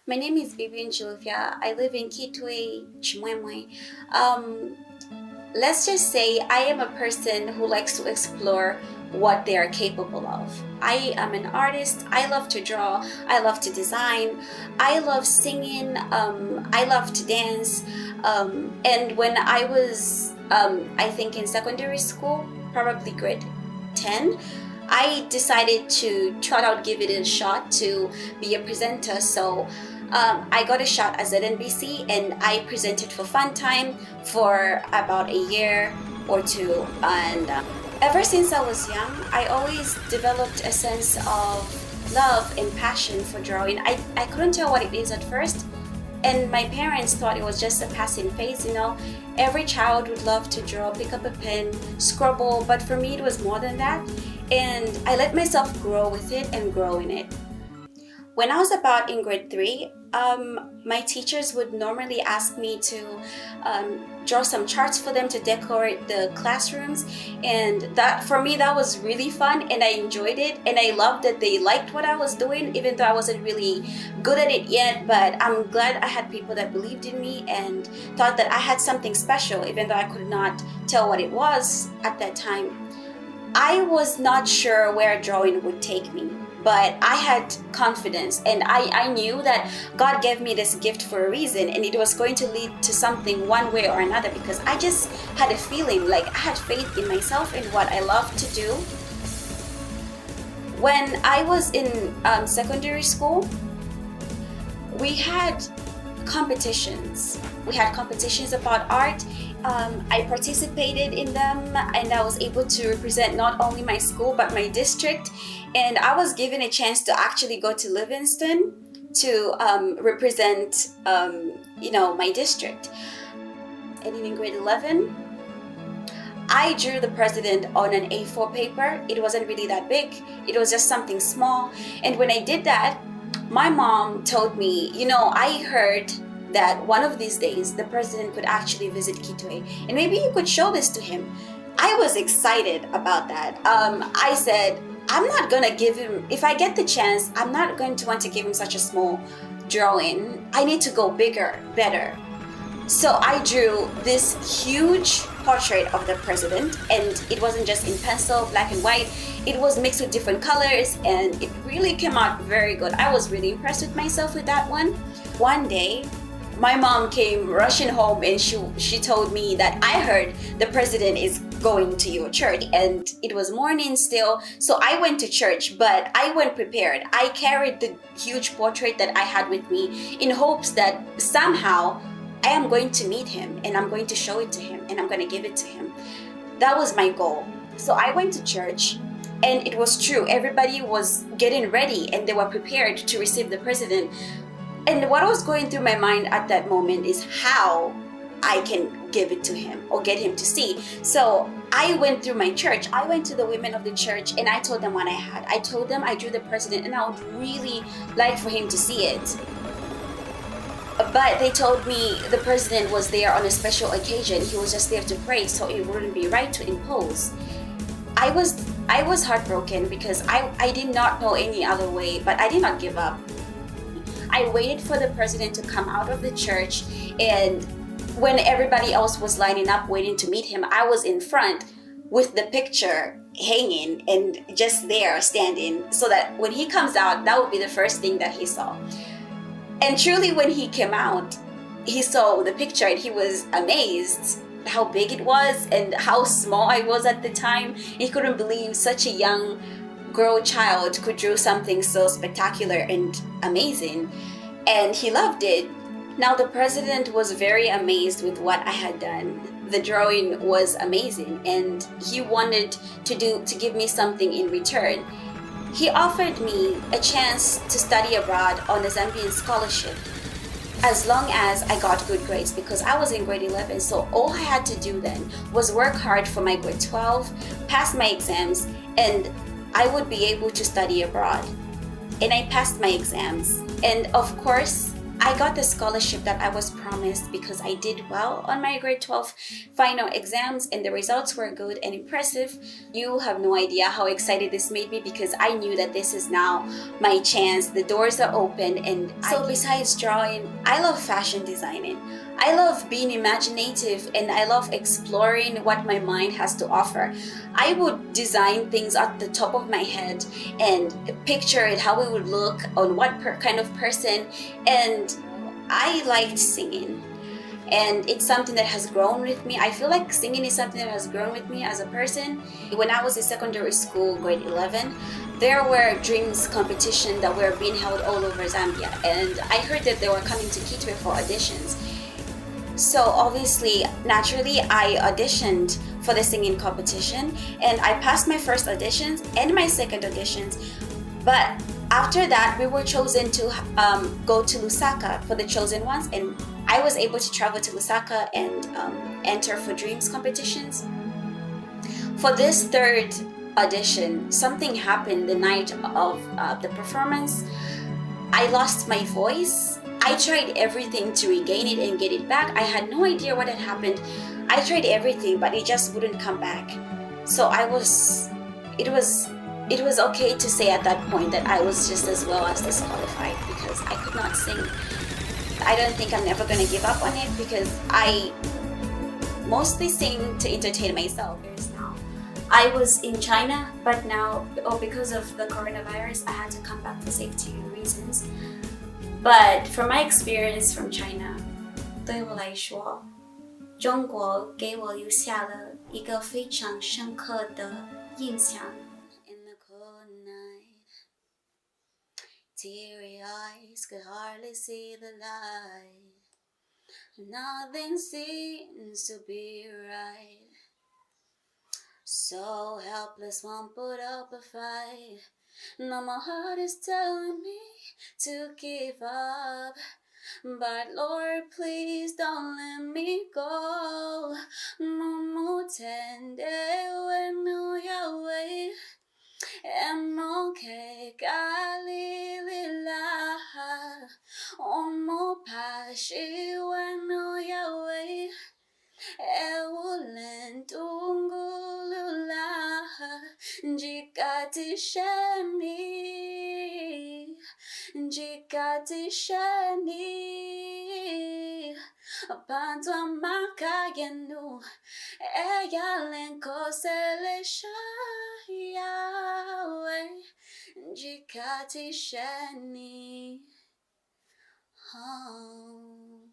My name is Bibi Njulvia. I live in Kitwe, Chimwemwe. Um, let's just say I am a person who likes to explore what they are capable of. I am an artist. I love to draw. I love to design. I love singing. I love to dance. And when I was, I think in secondary school, probably grade 10, I decided to try out, give it a shot to be a presenter. So I got a shot at ZNBC and I presented for Fun Time for about a year or two. And ever since I was young, I always developed a sense of love and passion for drawing. I couldn't tell what it is at first. And my parents thought it was just a passing phase, Every child would love to draw, pick up a pen, scribble, but for me it was more than that. And I let myself grow with it and grow in it. When I was about in grade 3, my teachers would normally ask me to draw some charts for them to decorate the classrooms, and that for me that was really fun and I enjoyed it, and I loved that they liked what I was doing even though I wasn't really good at it yet. But I'm glad I had people that believed in me and thought that I had something special even though I could not tell what it was at that time. I was not sure where drawing would take me, but I had confidence and I knew that God gave me this gift for a reason and it was going to lead to something one way or another, because I just had a feeling like I had faith in myself and what I love to do. When I was in secondary school, we had competitions. We had competitions about art. I participated in them and I was able to represent not only my school but my district, and I was given a chance to actually go to Livingston to represent my district. And in grade 11, I drew the president on an A4 paper. It wasn't really that big, it was just something small. And when I did that, my mom told me, I heard that one of these days the president could actually visit Kitwe and maybe you could show this to him. I was excited about that. I said, I'm not gonna give him, if I get the chance, I'm not going to want to give him such a small drawing. I need to go bigger, better. So I drew this huge portrait of the president, and it wasn't just in pencil, black and white. It was mixed with different colors and it really came out very good. I was really impressed with myself with that one. One day, my mom came rushing home and she told me that I heard the president is going to your church, and it was morning still. So I went to church, but I went prepared. I carried the huge portrait that I had with me in hopes that somehow I am going to meet him and I'm going to show it to him and I'm going to give it to him. That was my goal. So I went to church and it was true. Everybody was getting ready and they were prepared to receive the president. And what was going through my mind at that moment is how I can give it to him or get him to see. So I went through my church. I went to the women of the church and I told them what I had. I told them I drew the president and I would really like for him to see it. But they told me the president was there on a special occasion. He was just there to pray, so it wouldn't be right to impose. I was heartbroken because I did not know any other way, but I did not give up. I waited for the president to come out of the church, and when everybody else was lining up waiting to meet him, I was in front with the picture hanging and just there standing, so that when he comes out, that would be the first thing that he saw. And truly, when he came out, he saw the picture and he was amazed how big it was and how small I was at the time. He couldn't believe such a young girl child could draw something so spectacular and amazing, and he loved it. Now the president was very amazed with what I had done. The drawing was amazing and he wanted to give me something in return. He offered me a chance to study abroad on a Zambian scholarship as long as I got good grades, because I was in grade 11. So all I had to do then was work hard for my grade 12, pass my exams, and I would be able to study abroad. And I passed my exams. And of course, I got the scholarship that I was promised because I did well on my grade 12 final exams and the results were good and impressive. You have no idea how excited this made me because I knew that this is now my chance. The doors are open, and so besides drawing, I love fashion designing. I love being imaginative and I love exploring what my mind has to offer. I would design things at the top of my head and picture it, how it would look on what kind of person. And I liked singing, and it's something that has grown with me. I feel like singing is something that has grown with me as a person. When I was in secondary school, grade 11, there were dreams competition that were being held all over Zambia, and I heard that they were coming to Kitwe for auditions. So obviously, naturally, I auditioned for the singing competition, and I passed my first auditions and my second auditions. But after that, we were chosen to go to Lusaka for the chosen ones, and I was able to travel to Lusaka and enter for dreams competitions. For this third audition, something happened the night of the performance. I lost my voice. I tried everything to regain it and get it back. I had no idea what had happened. I tried everything, but it just wouldn't come back. So it was okay to say at that point that I was just as well as disqualified because I could not sing. I don't think I'm ever gonna give up on it because I mostly sing to entertain myself. Now, I was in China, but now, because of the coronavirus, I had to come back for safety reasons. But from my experience from China, 对我来说，中国给我留下了一个非常深刻的印象。In the cold night, teary eyes could hardly see the light. Nothing seems to be right. So helpless, won't put up a fight. Now my heart is telling me to give up. But Lord, please don't let me go. No more tende when Yahweh. Emoke kalilila. Omo pashi when Yahweh. Ewulentungulula njikatisheni pantwa makayenu eyalenkoseleisha Yahweh njikatisheni. Oh.